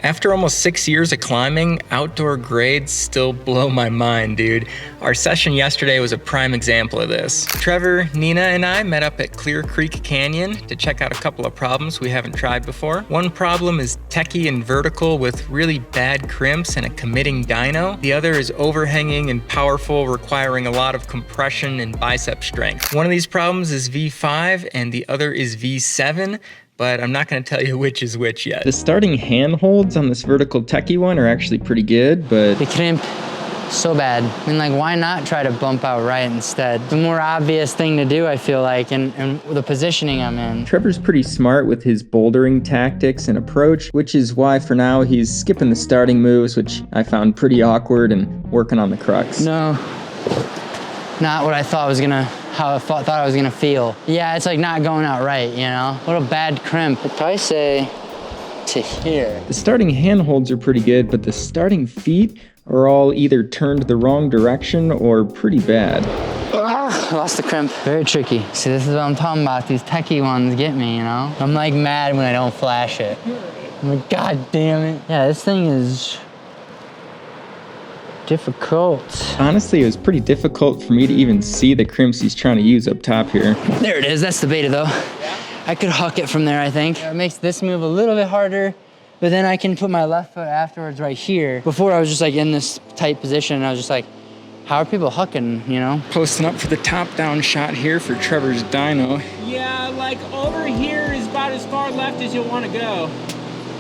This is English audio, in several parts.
After almost 6 years of climbing, outdoor grades still blow my mind, dude. Our session yesterday was a prime example of this. Trevor, Nina, and I met up at Clear Creek Canyon to check out a couple of problems we haven't tried before. One problem is techie and vertical with really bad crimps and a committing dyno. The other is overhanging and powerful, requiring a lot of compression and bicep strength. One of these problems is V5 and the other is V7. But I'm not going to tell you which is which yet. The starting handholds on this vertical techie one are actually pretty good, but the crimp, so bad. I mean, like, why not try to bump out right instead? The more obvious thing to do, I feel like, and the positioning I'm in. Trevor's pretty smart with his bouldering tactics and approach, which is why for now he's skipping the starting moves, which I found pretty awkward, and working on the crux. No, not what I thought was gonna, how I thought I was gonna feel. Yeah, it's like not going out right, you know? What a bad crimp. I'd probably say to here. The starting handholds are pretty good, but the starting feet are all either turned the wrong direction or pretty bad. I lost the crimp. Very tricky. See, this is what I'm talking about. These techie ones get me, you know? I'm like mad when I don't flash it. I'm like, God damn it. Yeah, this thing is difficult. Honestly, it was pretty difficult for me to even see the crimps he's trying to use up top here. There it is, that's the beta though. Yeah. I could huck it from there, I think. It makes this move a little bit harder, but then I can put my left foot afterwards right here. Before I was just like in this tight position and I was just like, how are people hucking, you know? Posting up for the top down shot here for Trevor's dyno. Yeah, like over here is about as far left as you'll want to go.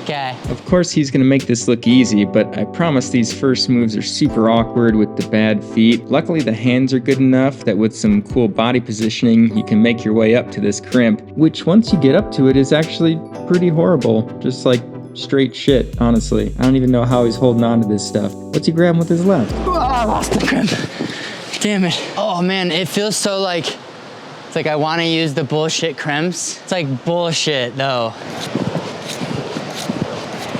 Okay. Of course he's gonna make this look easy, but I promise these first moves are super awkward with the bad feet. Luckily the hands are good enough that with some cool body positioning, you can make your way up to this crimp, which once you get up to it is actually pretty horrible. Just like straight shit, honestly. I don't even know how he's holding on to this stuff. What's he grabbing with his left? Oh, I lost the crimp. Damn it. Oh man, it feels so like, it's like I wanna use the bullshit crimps. It's like bullshit though.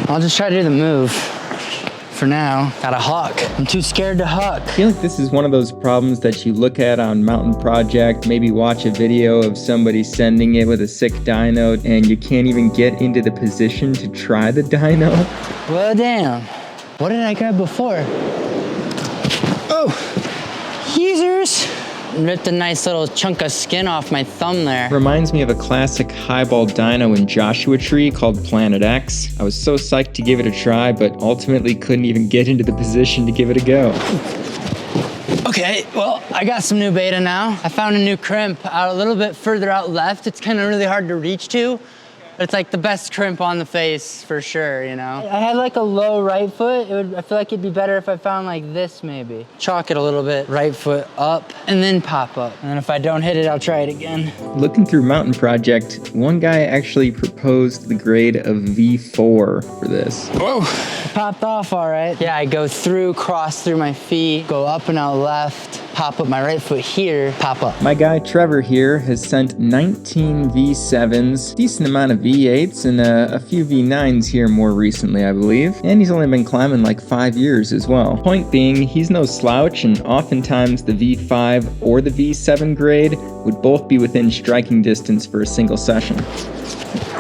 I'll just try to do the move for now. Gotta huck. I'm too scared to huck. I feel like this is one of those problems that you look at on Mountain Project, maybe watch a video of somebody sending it with a sick dyno, and you can't even get into the position to try the dyno. Well, damn. What did I grab before? Oh, users. Ripped a nice little chunk of skin off my thumb there. Reminds me of a classic highball dyno in Joshua Tree called Planet X. I was so psyched to give it a try, but ultimately couldn't even get into the position to give it a go. Okay, well, I got some new beta now. I found a new crimp out a little bit further out left. It's kind of really hard to reach to. It's like the best crimp on the face for sure, you know? I had like a low right foot. I feel like it'd be better if I found like this maybe. Chalk it a little bit, right foot up, and then pop up. And then if I don't hit it, I'll try it again. Looking through Mountain Project, one guy actually proposed the grade of V4 for this. Whoa, it popped off all right. Yeah, I go through, cross through my feet, go up and out left, pop up my right foot here, pop up. My guy Trevor here has sent 19 V7s, decent amount of V8s, and a few V9s here more recently, I believe. And he's only been climbing like 5 years as well. Point being, he's no slouch, and oftentimes the V5 or the V7 grade would both be within striking distance for a single session.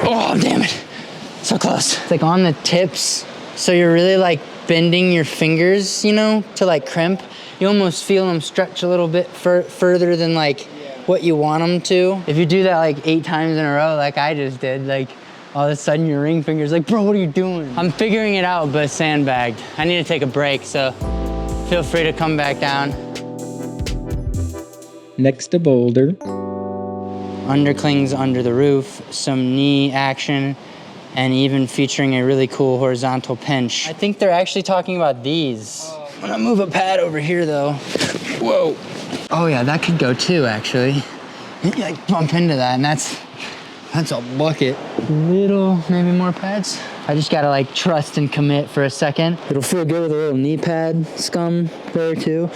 Oh, damn it. So close. It's like on the tips, so you're really like bending your fingers, you know, to like crimp. You almost feel them stretch a little bit further than like what you want them to. If you do that like 8 times in a row, like I just did, like all of a sudden your ring finger's like, bro, what are you doing? I'm figuring it out, but sandbagged. I need to take a break, so feel free to come back down. Next to boulder. Underclings under the roof, some knee action, and even featuring a really cool horizontal pinch. I think they're actually talking about these. I'm gonna move a pad over here though. Whoa. Oh yeah, that could go too actually. You like bump into that and that's a bucket. Little, maybe more pads. I just gotta like trust and commit for a second. It'll feel good with a little knee pad scum there too.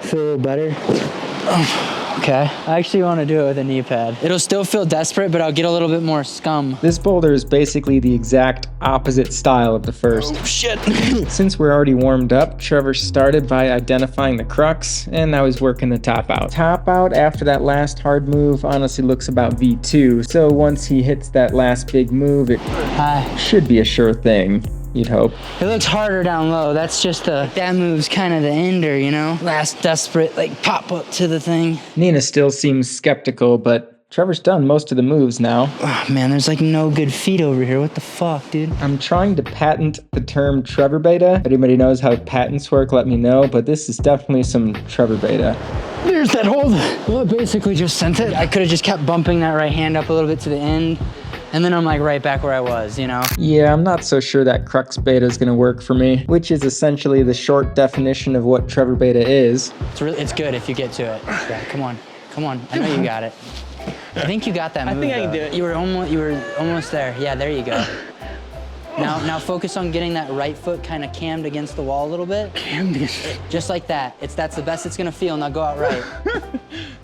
Feel a little better. Okay, I actually want to do it with a knee pad. It'll still feel desperate, but I'll get a little bit more scum. This boulder is basically the exact opposite style of the first. Oh, shit. Since we're already warmed up, Trevor started by identifying the crux, and now he's working the top out. Top out after that last hard move honestly looks about V2, so once he hits that last big move, it should be a sure thing. you'd hope. It looks harder down low. That's just that move's kind of the ender, you know? Last desperate, like, pop up to the thing. Nina still seems skeptical, but Trevor's done most of the moves now. Oh man, there's like no good feet over here. What the fuck, dude? I'm trying to patent the term Trevor beta. If anybody knows how patents work, let me know, but this is definitely some Trevor beta. There's that hold. Well, it basically just sent it. I could have just kept bumping that right hand up a little bit to the end, and then I'm like right back where I was, you know? Yeah, I'm not so sure that crux beta is gonna work for me, which is essentially the short definition of what Trevor beta is. It's good if you get to it. Yeah, come on. I know you got it. I think you got that move. I think I can do it. You were almost there. Yeah, there you go. Now focus on getting that right foot kind of cammed against the wall a little bit. Cammed against. Just like that. That's the best it's gonna feel. Now go out right.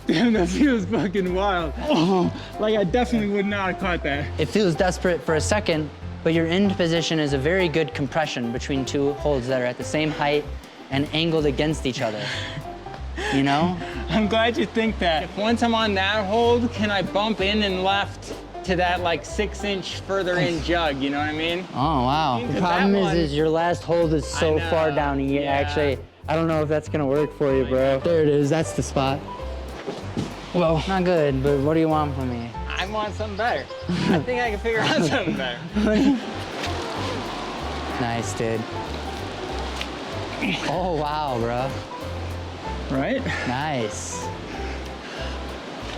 Damn, that feels fucking wild. Oh, like I definitely would not have caught that. It feels desperate for a second, but your end position is a very good compression between two holds that are at the same height and angled against each other. You know? I'm glad you think that. Once I'm on that hold, can I bump in and left to that like 6-inch further in jug, you know what I mean? Oh, wow. The problem is your last hold is so far down here. Yeah. Actually, I don't know if that's gonna work for you, bro. There it is, that's the spot. Well, not good, but what do you want from me? I want something better. I think I can figure out something better. Nice, dude. Oh, wow, bro. Right? Nice.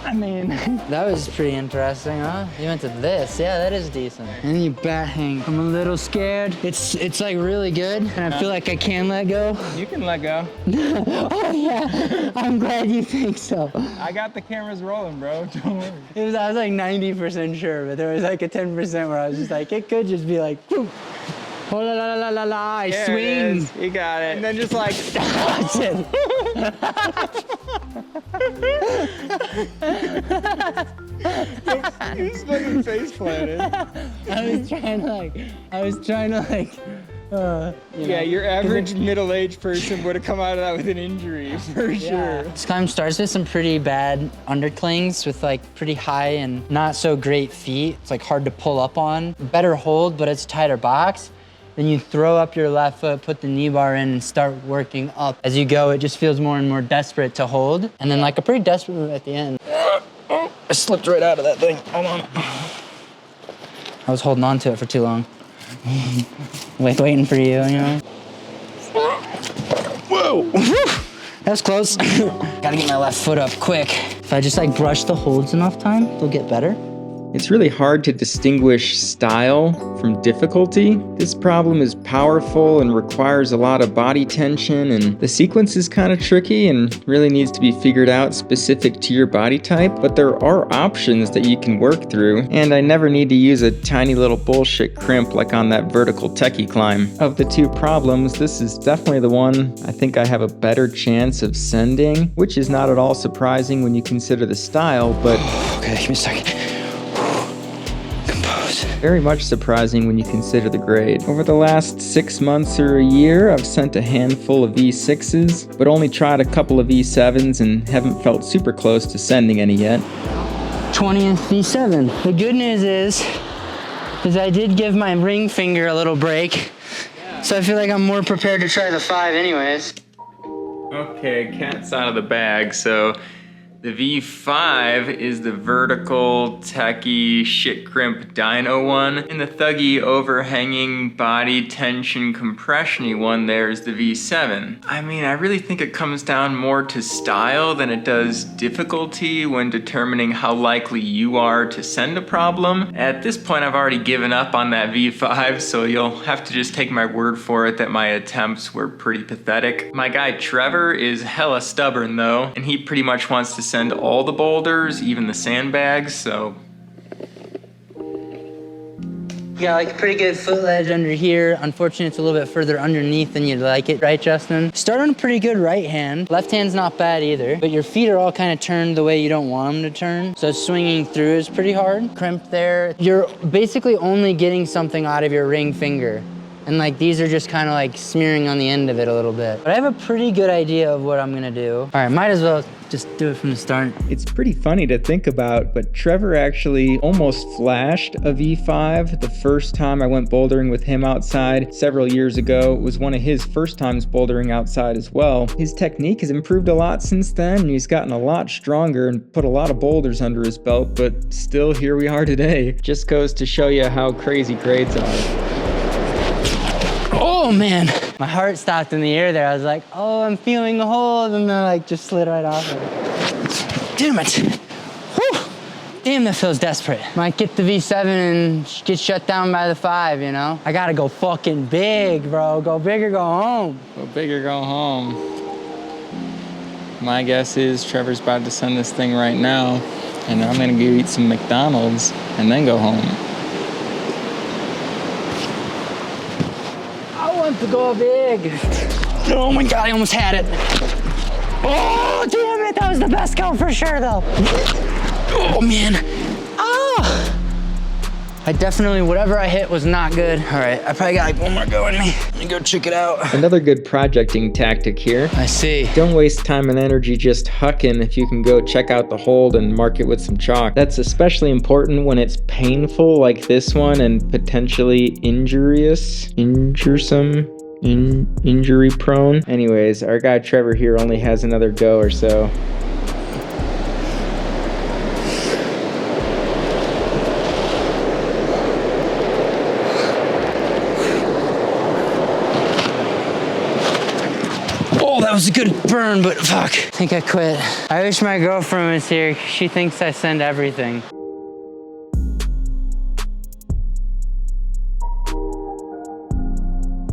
I mean, That was pretty interesting, huh? You went to this. Yeah, that is decent. And you bat hang. I'm a little scared. It's like really good, and I feel like I can let go. you can let go. Oh yeah, I'm glad you think so. I got the cameras rolling, bro. Don't worry. I was like 90% sure, but there was like a 10% where I was just like, it could just be like, boom. Oh la la la la la, I There it swing. is. You got it. And then just like, That's it. you just fucking face planted. I was trying to like, Yeah, your average middle-aged person would have come out of that with an injury, for sure. This climb starts with some pretty bad underclings with like pretty high and not so great feet. It's like hard to pull up on. Better hold, but it's a tighter box. Then you throw up your left foot, put the knee bar in, and start working up. As you go, it just feels more and more desperate to hold. And then like a pretty desperate move at the end. Oh, I slipped right out of that thing. Hold on. I was holding on to it for too long. Waiting for you, you know? Whoa! That was close. Gotta get my left foot up quick. If I just like brush the holds enough time, they'll get better. It's really hard to distinguish style from difficulty. This problem is powerful and requires a lot of body tension, and the sequence is kind of tricky and really needs to be figured out specific to your body type, but there are options that you can work through, and I never need to use a tiny little bullshit crimp like on that vertical techie climb. Of the two problems, this is definitely the one I think I have a better chance of sending, which is not at all surprising when you consider the style, but Okay, give me a second. very much surprising when you consider the grade. Over the last 6 months or a year, I've sent a handful of V6s, but only tried a couple of V7s and haven't felt super close to sending any yet. 20th V7. The good news is I did give my ring finger a little break. So I feel like I'm more prepared to try the 5 anyways. Okay, cat's out of the bag, so the V5 is the vertical, techie, shit crimp dyno one, and the thuggy, overhanging, body tension, compression-y one there is the V7. I mean, I really think it comes down more to style than it does difficulty when determining how likely you are to send a problem. At this point, I've already given up on that V5, so you'll have to just take my word for it that my attempts were pretty pathetic. My guy Trevor is hella stubborn though, and he pretty much wants to send all the boulders, even the sandbags, so. You got like a pretty good foot ledge under here. Unfortunately, it's a little bit further underneath than you'd like it, right, Justin? Start on a pretty good right hand. Left hand's not bad either, but your feet are all kind of turned the way you don't want them to turn. So swinging through is pretty hard. Crimp there. You're basically only getting something out of your ring finger. And like these are just kind of like smearing on the end of it a little bit. But I have a pretty good idea of what I'm gonna do. All right, might as well just do it from the start. It's pretty funny to think about, but Trevor actually almost flashed a V5 the first time I went bouldering with him outside several years ago. It was one of his first times bouldering outside as well. His technique has improved a lot since then, and he's gotten a lot stronger and put a lot of boulders under his belt, but still here we are today. Just goes to show you how crazy grades are. Oh man, my heart stopped in the air there. I was like, oh, I'm feeling the hold, and then like just slid right off of it. Damn it. Whew. Damn, that feels desperate. Might get the V7 and get shut down by the 5, you know? I gotta go fucking big, bro. Go big or go home. Go big or go home. My guess is Trevor's about to send this thing right now, and I'm gonna go eat some McDonald's and then go home. To go big. Oh my God, I almost had it. Oh, damn it. That was the best go for sure though. Oh man. Ah. I definitely, whatever I hit was not good. All right, I probably got like one more go in me. Let me go check it out. Another good projecting tactic here. I see. Don't waste time and energy just hucking if you can go check out the hold and mark it with some chalk. That's especially important when it's painful like this one and potentially injurious, injury prone. Anyways, our guy Trevor here only has another go or so. That was a good burn, but fuck. I think I quit. I wish my girlfriend was here. She thinks I send everything.